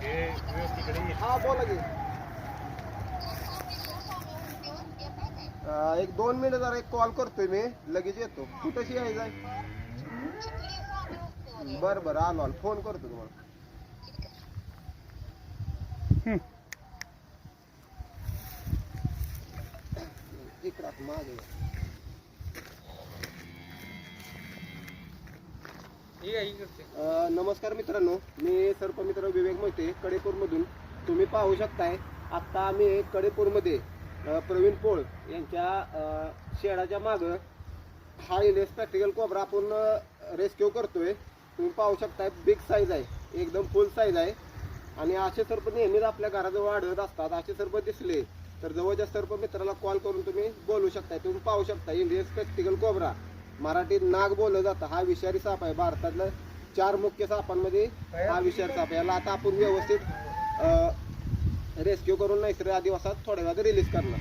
हा बोला की. एक 2 मिनिट जरा एक कॉल करतोय मी, लगेच येतो. कुठेशी यायचंय? बरं बरं आलो आलो, फोन करतो तुम्हाला. इकडं मागे. नमस्कार मित्रांनो, मी सर्पमित्र विवेक मोहिते कडेपूरमधून. तुम्ही पाहू शकताय आत्ता आम्ही कडेपूरमध्ये प्रवीण पोळ यांच्या शेडाच्या मागं हा इलेस प्रॅक्टिकल कोबरा आपण रेस्क्यू करतोय. तुम्ही पाहू शकताय बिग साईज आहे, एकदम फुल साईज आहे. आणि असे सर्प नेहमीच आपल्या घराजवळ आढळत असतात. असे सर्प दिसले तर जवळच्या सर्प मित्राला कॉल करून तुम्ही बोलू शकताय. तुम्ही पाहू शकता इंडियन स्पेक्टिकल कोबरा, मराठीत नाग बोललं जातं. हा विषारी साप आहे. भारतातलं 4 मुख्य सापांमध्ये हा विषारी साप आहे. याला आता आपण व्यवस्थित रेस्क्यू करून नैसर्गिक दिवसात थोड्या वेळात रिलीज करणार.